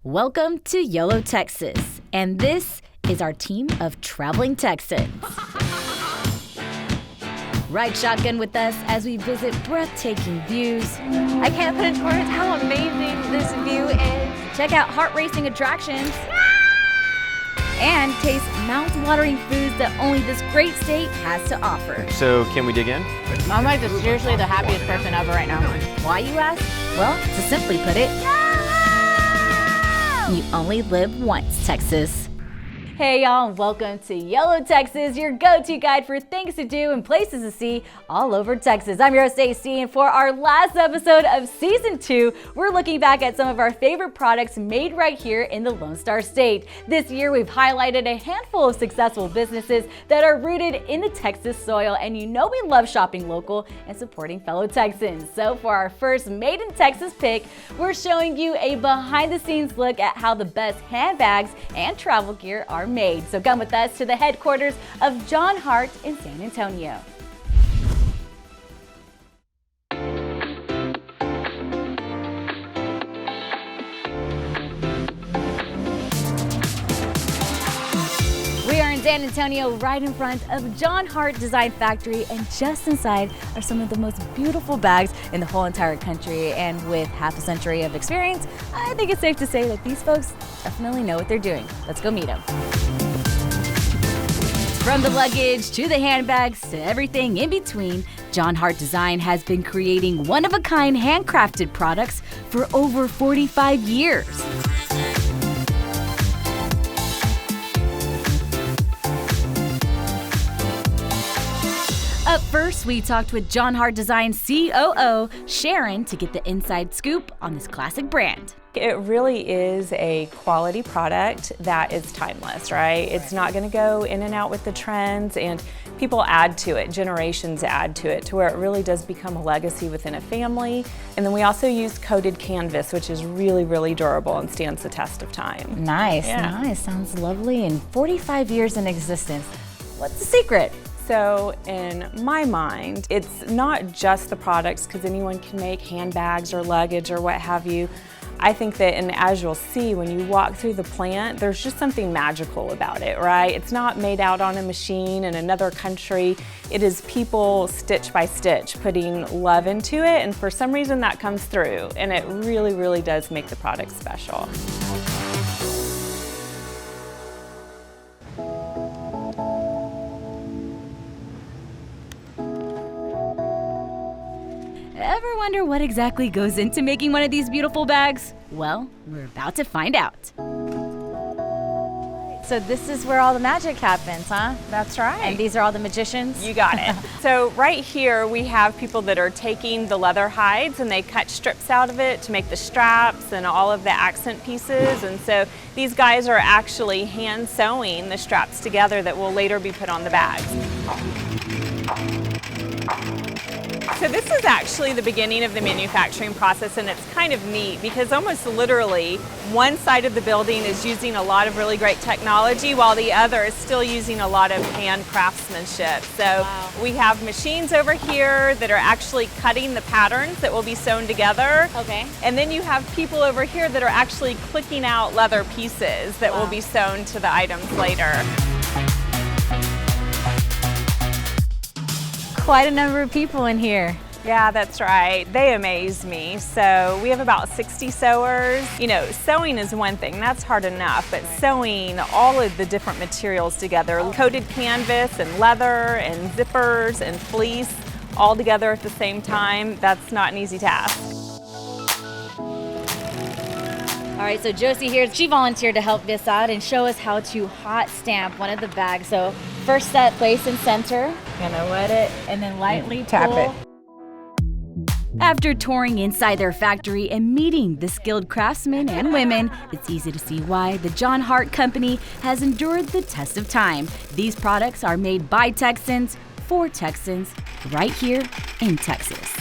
Welcome to YOLO Texas, and this is our team of traveling Texans. Ride shotgun with us as we visit breathtaking views. I can't put into words how amazing this view is. Check out heart-racing attractions. And taste mouth-watering foods that only this great state has to offer. So, can we dig in? I'm like seriously the happiest person ever right now. Why, you ask? Well, to simply put it, you only live once, Texas. Hey y'all, and welcome to YOLO Texas, your go-to guide for things to do and places to see all over Texas. I'm your host, AC, and for our last episode of Season 2, we're looking back at some of our favorite products made right here in the Lone Star State. This year, we've highlighted a handful of successful businesses that are rooted in the Texas soil, and you know we love shopping local and supporting fellow Texans. So for our first Made in Texas pick, we're showing you a behind-the-scenes look at how the best handbags and travel gear are made. So come with us to the headquarters of Jon Hart in San Antonio. We are in San Antonio, right in front of Jon Hart Design Factory, and just inside are some of the most beautiful bags in the whole entire country. And with half a century of experience, I think it's safe to say that these folks definitely know what they're doing. Let's go meet them. From the luggage to the handbags to everything in between, Jon Hart Design has been creating one-of-a-kind handcrafted products for over 45 years. Up first, we talked with Jon Hart Design COO Aerin to get the inside scoop on this classic brand. It really is a quality product that is timeless, right? It's not going to go in and out with the trends, and people add to it, generations add to it, to where it really does become a legacy within a family. And then we also use coated canvas, which is really, really durable and stands the test of time. Nice, nice. Sounds lovely. And 45 years in existence. What's the secret? So in my mind, it's not just the products, because anyone can make handbags or luggage or what have you. I think that, and as you'll see when you walk through the plant, there's just something magical about it, right? It's not made out on a machine in another country. It is people stitch by stitch putting love into it, and for some reason that comes through, and it really, really does make the product special. Ever wonder what exactly goes into making one of these beautiful bags? Well, we're about to find out. So this is where all the magic happens, huh? That's right. And these are all the magicians? You got it. So right here we have people that are taking the leather hides and they cut strips out of it to make the straps and all of the accent pieces. And so these guys are actually hand sewing the straps together that will later be put on the bags. So this is actually the beginning of the manufacturing process, and it's kind of neat because almost literally one side of the building is using a lot of really great technology while the other is still using a lot of hand craftsmanship. So we have machines over here that are actually cutting the patterns that will be sewn together. Okay. And then you have people over here that are actually clicking out leather pieces that will be sewn to the items later. Quite a number of people in here. Yeah, that's right. They amaze me. So we have about 60 sewers. You know, sewing is one thing, that's hard enough, but sewing all of the different materials together, coated canvas and leather and zippers and fleece all together at the same time, that's not an easy task. All right, so Josie here, she volunteered to help this out and show us how to hot stamp one of the bags. So first set, place in center, gonna wet it, and then lightly tap it. After touring inside their factory and meeting the skilled craftsmen and women, it's easy to see why the Jon Hart Company has endured the test of time. These products are made by Texans, for Texans, right here in Texas.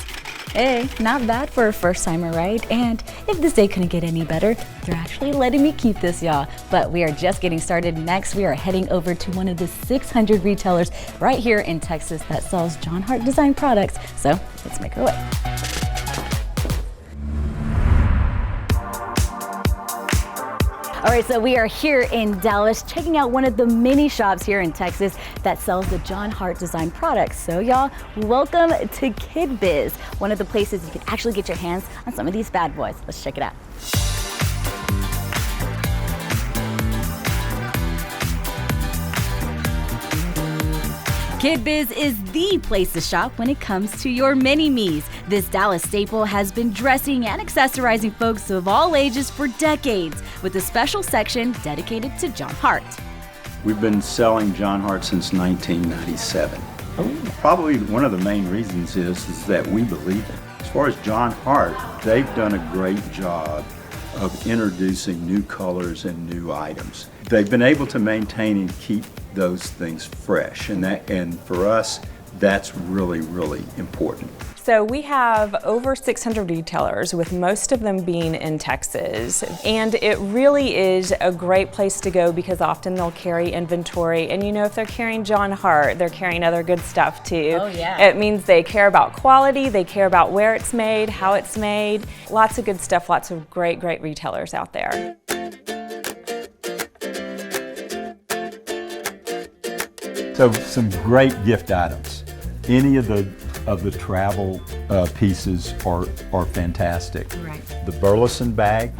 Hey, not bad for a first-timer, right? And if this day couldn't get any better, they're actually letting me keep this, y'all. But we are just getting started. Next, we are heading over to one of the 600 retailers right here in Texas that sells Jon Hart Design products. So let's make our way. All right, so we are here in Dallas checking out one of the many shops here in Texas that sells the Jon Hart design products. So y'all, welcome to Cuvve, one of the places you can actually get your hands on some of these bad boys. Let's check it out. Cuvve is the place to shop when it comes to your mini-me's. This Dallas staple has been dressing and accessorizing folks of all ages for decades, with a special section dedicated to Jon Hart. We've been selling Jon Hart since 1997. Probably one of the main reasons is that we believe it. As far as Jon Hart, they've done a great job of introducing new colors and new items. They've been able to maintain and keep those things fresh, and for us, that's really, really important. So we have over 600 retailers, with most of them being in Texas. And it really is a great place to go because often they'll carry inventory. And you know, if they're carrying Jon Hart, they're carrying other good stuff too. Oh yeah. It means they care about quality, they care about where it's made, how it's made. Lots of good stuff, lots of great retailers out there. So some great gift items. Any of the travel pieces are fantastic. Right. The Burleson bag.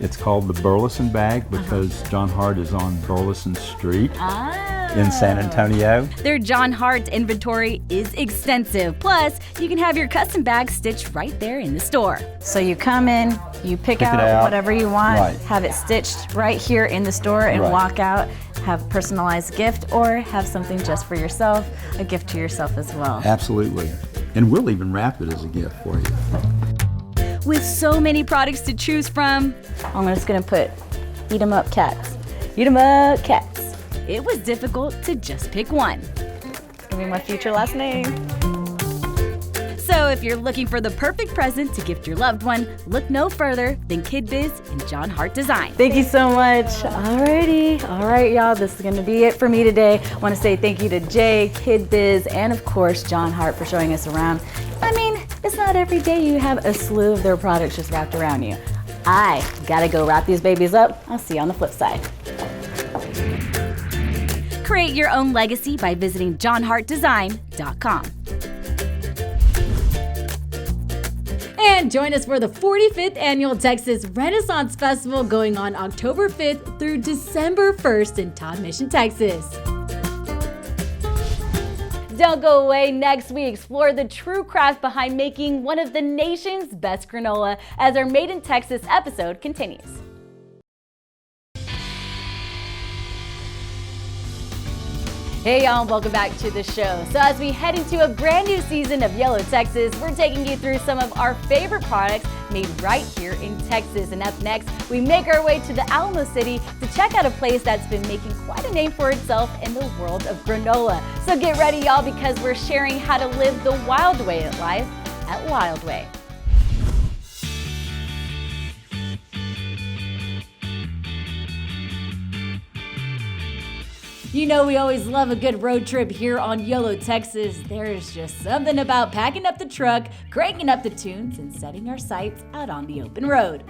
It's called the Burleson bag because Jon Hart is on Burleson Street in San Antonio. Their Jon Hart inventory is extensive. Plus, you can have your custom bag stitched right there in the store. So you come in, you pick out whatever you want, have it stitched right here in the store, and walk out. Have a personalized gift or have something just for yourself, a gift to yourself as well. Absolutely. And we'll even wrap it as a gift for you. With so many products to choose from, I'm just gonna put eat 'em up cats. Eat 'em up cats. It was difficult to just pick one. It's gonna be my future last name. So if you're looking for the perfect present to gift your loved one, look no further than Cuvve and Jon Hart Design. Thank you so much. Alrighty. All right, y'all, this is gonna be it for me today. I wanna say thank you to Jay, Cuvve, and of course, Jon Hart for showing us around. I mean, it's not every day you have a slew of their products just wrapped around you. I gotta go wrap these babies up. I'll see you on the flip side. Create your own legacy by visiting jonhartdesign.com. And join us for the 45th Annual Texas Renaissance Festival going on October 5th through December 1st in Todd Mission, Texas. Don't go away. Next we explore the true craft behind making one of the nation's best granola as our Made in Texas episode continues. Hey y'all, welcome back to the show. So as we head into a brand new season of YOLO Texas, we're taking you through some of our favorite products made right here in Texas. And up next, we make our way to the Alamo City to check out a place that's been making quite a name for itself in the world of granola. So get ready y'all, because we're sharing how to live the Wildway life at Wildway. You know we always love a good road trip here on YOLO Texas. There's just something about packing up the truck, cranking up the tunes, and setting our sights out on the open road.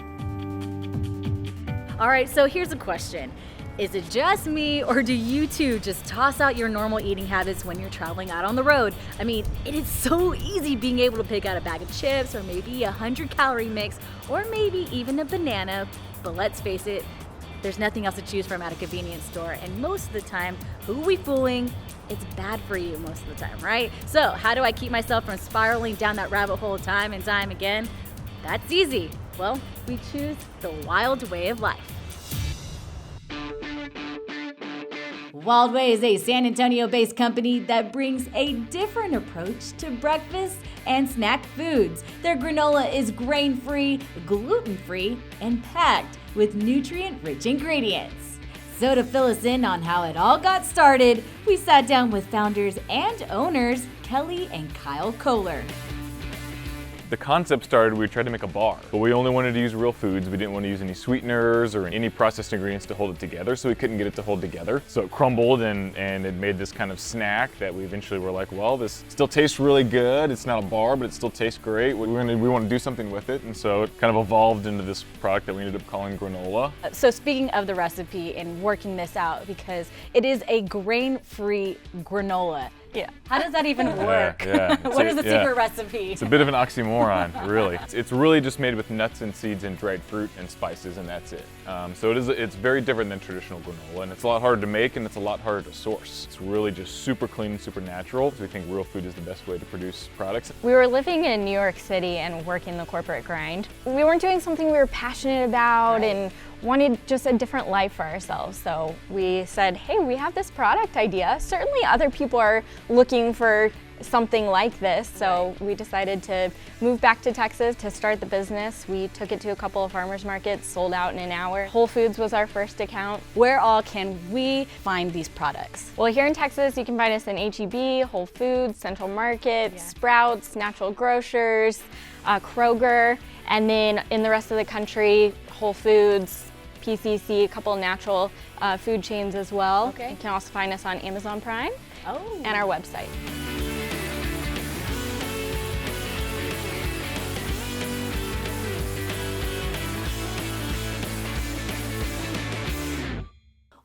All right, so here's a question. Is it just me, or do you two just toss out your normal eating habits when you're traveling out on the road? I mean, it is so easy being able to pick out a bag of chips, or maybe a 100-calorie mix, or maybe even a banana, but let's face it, there's nothing else to choose from at a convenience store, and most of the time, who are we fooling? It's bad for you most of the time, right? So how do I keep myself from spiraling down that rabbit hole time and time again? That's easy. Well, we choose the wild way of life. Wildway is a San Antonio-based company that brings a different approach to breakfast and snack foods. Their granola is grain-free, gluten-free, and packed with nutrient-rich ingredients. So to fill us in on how it all got started, we sat down with founders and owners Kelly and Kyle Kohler. The concept started, we tried to make a bar, but we only wanted to use real foods. We didn't want to use any sweeteners or any processed ingredients to hold it together, so we couldn't get it to hold together. So it crumbled and it made this kind of snack that we eventually were like, well, this still tastes really good. It's not a bar, but it still tastes great. We want to do something with it, and so it kind of evolved into this product that we ended up calling granola. So speaking of the recipe and working this out, because it is a grain-free granola. Yeah. How does that even work? Yeah. What is the secret recipe? It's a bit of an oxymoron, really. It's really just made with nuts and seeds and dried fruit and spices, and that's it. So it's very different than traditional granola, and it's a lot harder to make, and it's a lot harder to source. It's really just super clean and super natural. So we think real food is the best way to produce products. We were living in New York City and working the corporate grind. We weren't doing something we were passionate about and wanted just a different life for ourselves. So we said, hey, we have this product idea. Certainly other people are looking for something like this. So we decided to move back to Texas to start the business. We took it to a couple of farmers markets, sold out in an hour. Whole Foods was our first account. Where all can we find these products? Well, here in Texas, you can find us in H-E-B, Whole Foods, Central Market, Sprouts, Natural Grocers, Kroger, and then in the rest of the country, Whole Foods, PCC, a couple of natural food chains as well. Okay. You can also find us on Amazon Prime and our website.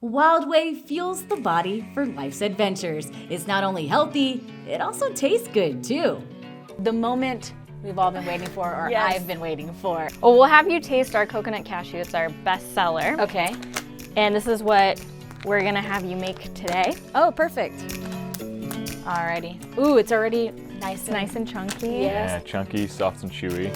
Wildway fuels the body for life's adventures. It's not only healthy, it also tastes good too. The moment we've all been waiting for, or Yes. I've been waiting for. Well, we'll have you taste our coconut cashew. It's our best seller. Okay. And this is what we're gonna have you make today. Oh, perfect. Alrighty. Ooh, it's already nice and chunky. Yeah, chunky, soft, and chewy.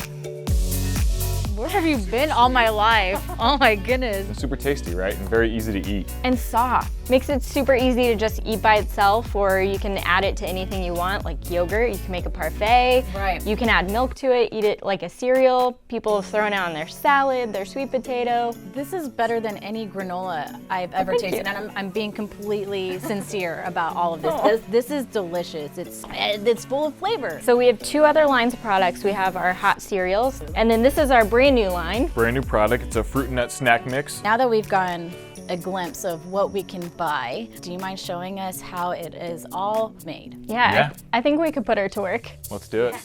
Where have you been all my life? Oh my goodness. And super tasty, right? And very easy to eat. And soft. Makes it super easy to just eat by itself, or you can add it to anything you want, like yogurt. You can make a parfait. Right. You can add milk to it, eat it like a cereal. People have thrown it on their salad, their sweet potato. This is better than any granola I've ever tasted, and I'm being completely sincere about all of this. This is delicious. It's full of flavor. So we have two other lines of products. We have our hot cereals, and then this is our brand new line. Brand new product. It's a fruit and nut snack mix. Now that we've gotten a glimpse of what we can buy, do you mind showing us how it is all made? Yeah. I think we could put her to work. Let's do it.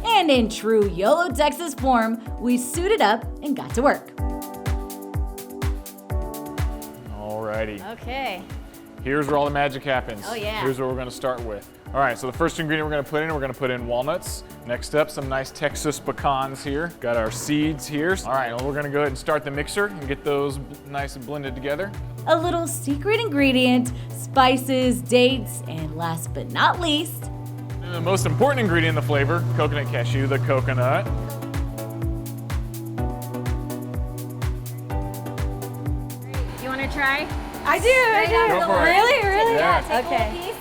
And in true YOLO Texas form, we suited up and got to work. Alrighty. Okay. Here's where all the magic happens. Oh, yeah. Here's what we're gonna start with. All right, so the first ingredient we're gonna put in walnuts. Next up, some nice Texas pecans here. Got our seeds here. All right, well, we're gonna go ahead and start the mixer and get those nice and blended together. A little secret ingredient, spices, dates, and last but not least, And the most important ingredient in the flavor, coconut cashew, the coconut. You want to try? I do. Go for it. Really? Yeah. Take Okay. a little piece.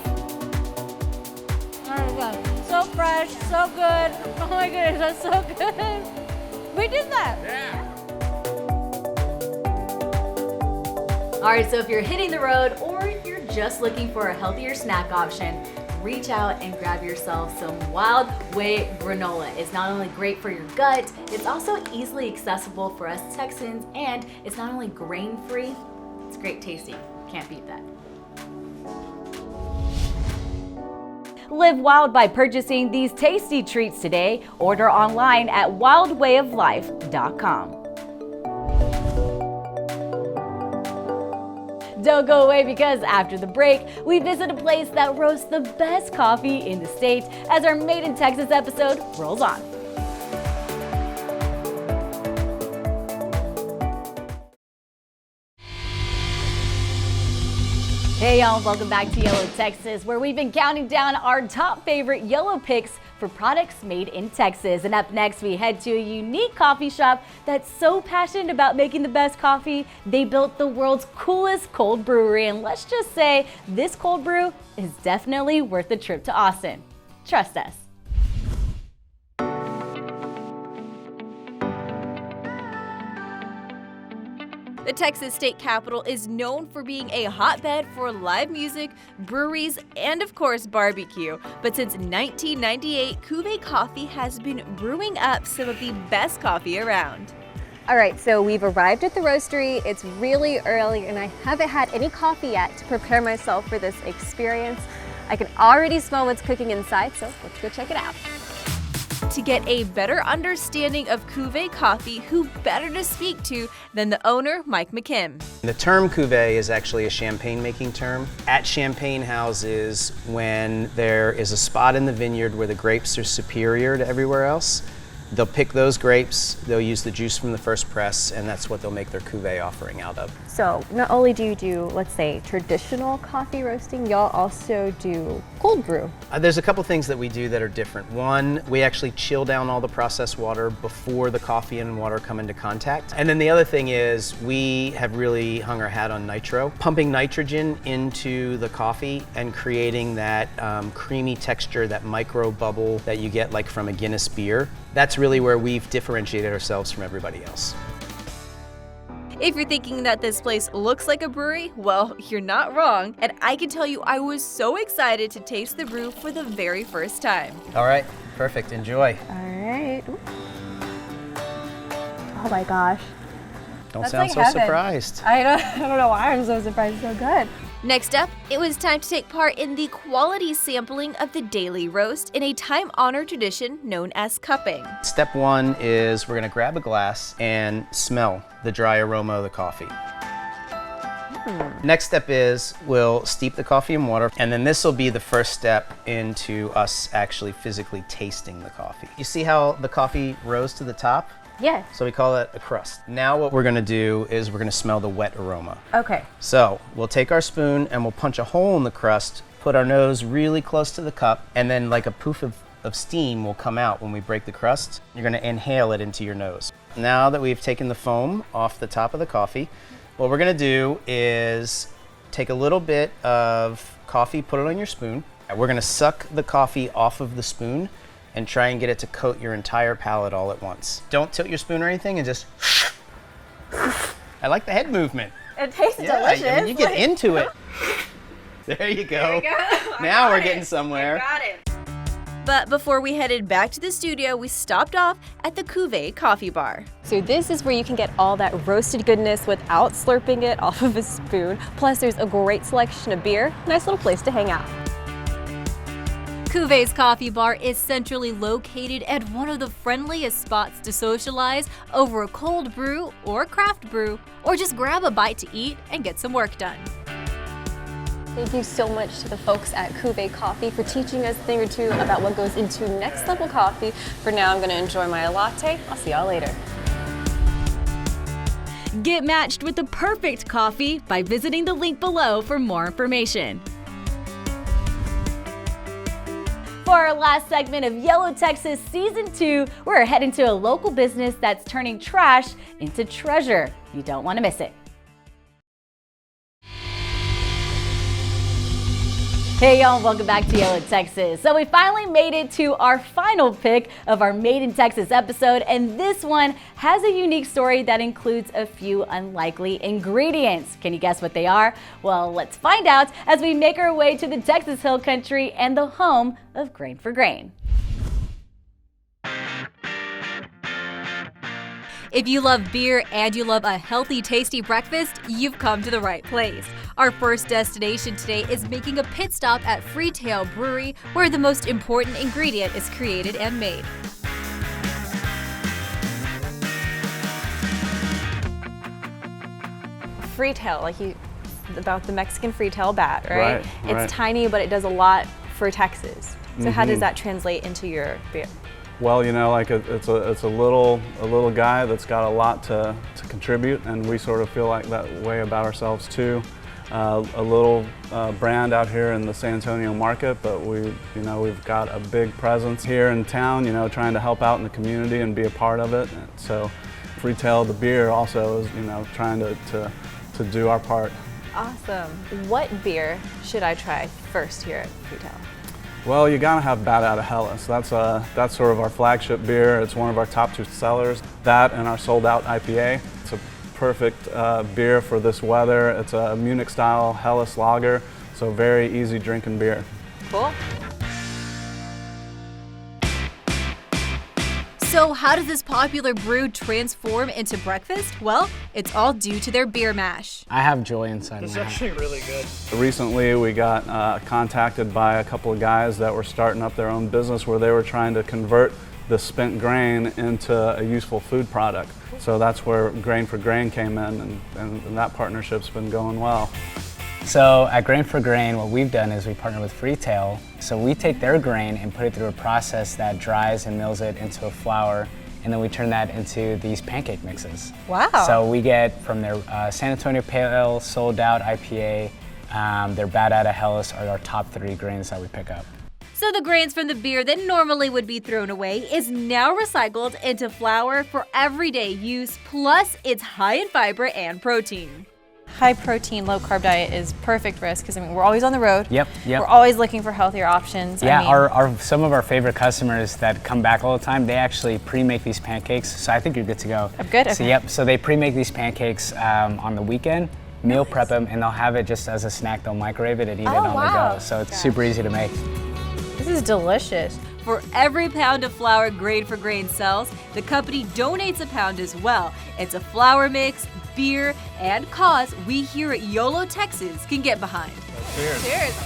Oh my God. So fresh, so good. Oh my goodness, that's so good. We did that. Yeah. All right, so if you're hitting the road or if you're just looking for a healthier snack option, reach out and grab yourself some Wildway granola. It's not only great for your gut, it's also easily accessible for us Texans, and it's not only grain-free, it's great tasting. Can't beat that. Live wild by purchasing these tasty treats today. Order online at wildwayoflife.com. Don't go away, because after the break, we visit a place that roasts the best coffee in the state as our Made in Texas episode rolls on. Hey y'all, welcome back to YOLO Texas, where we've been counting down our top favorite YOLO picks for products made in Texas. And up next, we head to a unique coffee shop that's so passionate about making the best coffee, they built the world's coolest cold brewery. And let's just say this cold brew is definitely worth a trip to Austin. Trust us. The Texas state capital is known for being a hotbed for live music, breweries, and of course barbecue. But since 1998, Cuvve Coffee has been brewing up some of the best coffee around. All right, so we've arrived at the roastery. It's really early and I haven't had any coffee yet to prepare myself for this experience. I can already smell what's cooking inside, so let's go check it out. To get a better understanding of Cuvve Coffee, who better to speak to than the owner, Mike McKim. The term cuvee is actually a champagne making term. At champagne houses, when there is a spot in the vineyard where the grapes are superior to everywhere else, they'll pick those grapes, they'll use the juice from the first press, and that's what they'll make their cuvee offering out of. So not only do you do, let's say, traditional coffee roasting, y'all also do cold brew. There's a couple things that we do that are different. One, we actually chill down all the processed water before the coffee and water come into contact. And then the other thing is we have really hung our hat on nitro, pumping nitrogen into the coffee and creating that creamy texture, that micro bubble that you get like from a Guinness beer. That's really where we've differentiated ourselves from everybody else. If you're thinking that this place looks like a brewery, well, you're not wrong. And I can tell you I was so excited to taste the brew for the very first time. All right, perfect, enjoy. All right. Ooh. Oh my gosh. Don't That's sound like so heaven. surprised. I don't know why I'm so surprised. It's so good. Next up, it was time to take part in the quality sampling of the daily roast in a time-honored tradition known as cupping. Step one is we're gonna grab a glass and smell the dry aroma of the coffee. Next step is we'll steep the coffee in water, and then this will be the first step into us actually physically tasting the coffee. You see how the coffee rose to the top? Yeah. So we call that a crust. Now what we're gonna do is we're gonna smell the wet aroma. Okay. So we'll take our spoon and we'll punch a hole in the crust, put our nose really close to the cup, and then like a poof of steam will come out when we break the crust. You're gonna inhale it into your nose. Now that we've taken the foam off the top of the coffee, what we're gonna do is take a little bit of coffee, put it on your spoon. We're gonna suck the coffee off of the spoon and try and get it to coat your entire palate all at once. Don't tilt your spoon or anything and just I like the head movement. It tastes delicious. I mean, you get into it. There you go. Now we're getting somewhere. Got it. But before we headed back to the studio, we stopped off at the Cuvve Coffee Bar. So this is where you can get all that roasted goodness without slurping it off of a spoon. Plus there's a great selection of beer. Nice little place to hang out. Cuvve's Coffee Bar is centrally located at one of the friendliest spots to socialize over a cold brew or craft brew, or just grab a bite to eat and get some work done. Thank you so much to the folks at Cuvve Coffee for teaching us a thing or two about what goes into next level coffee. For now, I'm going to enjoy my latte. I'll see y'all later. Get matched with the perfect coffee by visiting the link below for more information. For our last segment of YOLO Texas Season 2, we're heading to a local business that's turning trash into treasure. You don't want to miss it. Hey y'all, welcome back to YOLO Texas. So we finally made it to our final pick of our Made in Texas episode, and this one has a unique story that includes a few unlikely ingredients. Can you guess what they are? Well, let's find out as we make our way to the Texas Hill Country and the home of Grain4Grain. If you love beer and you love a healthy, tasty breakfast, you've come to the right place. Our first destination today is making a pit stop at Freetail Brewery, where the most important ingredient is created and made. Freetail, about the Mexican Freetail bat, right? It's tiny, but it does a lot for Texas. So how does that translate into your beer? Well, you know, like it's a little guy that's got a lot to contribute, and we sort of feel like that way about ourselves too. A little brand out here in the San Antonio market, but we've got a big presence here in town. You know, trying to help out in the community and be a part of it. And so, Freetail the beer also is trying to do our part. Awesome. What beer should I try first here at Freetail? Well, you gotta have Bat Out of Hellas. That's sort of our flagship beer. It's one of our top 2 sellers. That and our sold out IPA. It's a perfect beer for this weather. It's a Munich style Helles lager, so very easy drinking beer. Cool. So how does this popular brew transform into breakfast? Well, it's all due to their beer mash. I have joy inside. It's actually really good. Recently we got contacted by a couple of guys that were starting up their own business where they were trying to convert the spent grain into a useful food product. So that's where Grain4Grain came in, and that partnership's been going well. So at Grain4Grain, what we've done is we partner with Freetail. So we take their grain and put it through a process that dries and mills it into a flour, and then we turn that into these pancake mixes. Wow. So we get from their San Antonio Pale Ale, Sold Out IPA, their Bad Ada Helles are our top 3 grains that we pick up. So the grains from the beer that normally would be thrown away is now recycled into flour for everyday use, plus it's high in fiber and protein. High protein, low carb diet is perfect for us because I mean we're always on the road. Yep. We're always looking for healthier options. Yeah, I mean, some of our favorite customers that come back all the time, they actually pre-make these pancakes. So I think you're good to go. I'm good. So okay. yep. So they pre-make these pancakes on the weekend, meal prep them, and they'll have it just as a snack. They'll microwave it and eat it on the go. So it's super easy to make. This is delicious. For every pound of flour Grain4Grain sells, the company donates a pound as well. It's a flour mix, beer, and cause we here at YOLO Texas can get behind. Cheers. Cheers.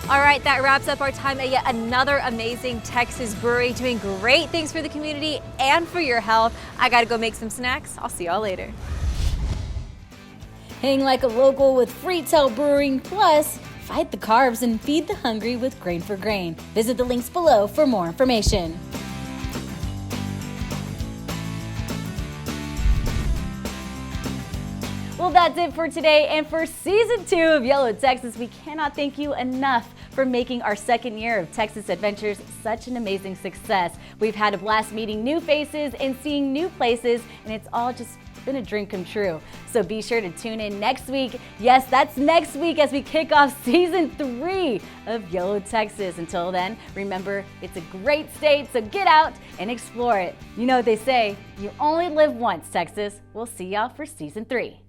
All right, that wraps up our time at yet another amazing Texas brewery doing great things for the community and for your health. I gotta go make some snacks. I'll see y'all later. Hang like a local with Freetail Brewing, plus fight the carbs and feed the hungry with Grain4Grain. Visit the links below for more information. Well, that's it for today and for season 2 of YOLO Texas. We cannot thank you enough for making our second year of Texas Adventures such an amazing success. We've had a blast meeting new faces and seeing new places, and it's all just been a dream come true. So be sure to tune in next week. Yes, that's next week as we kick off season 3 of YOLO Texas. Until then, remember, it's a great state, so get out and explore it. You know what they say, you only live once, Texas. We'll see y'all for season 3.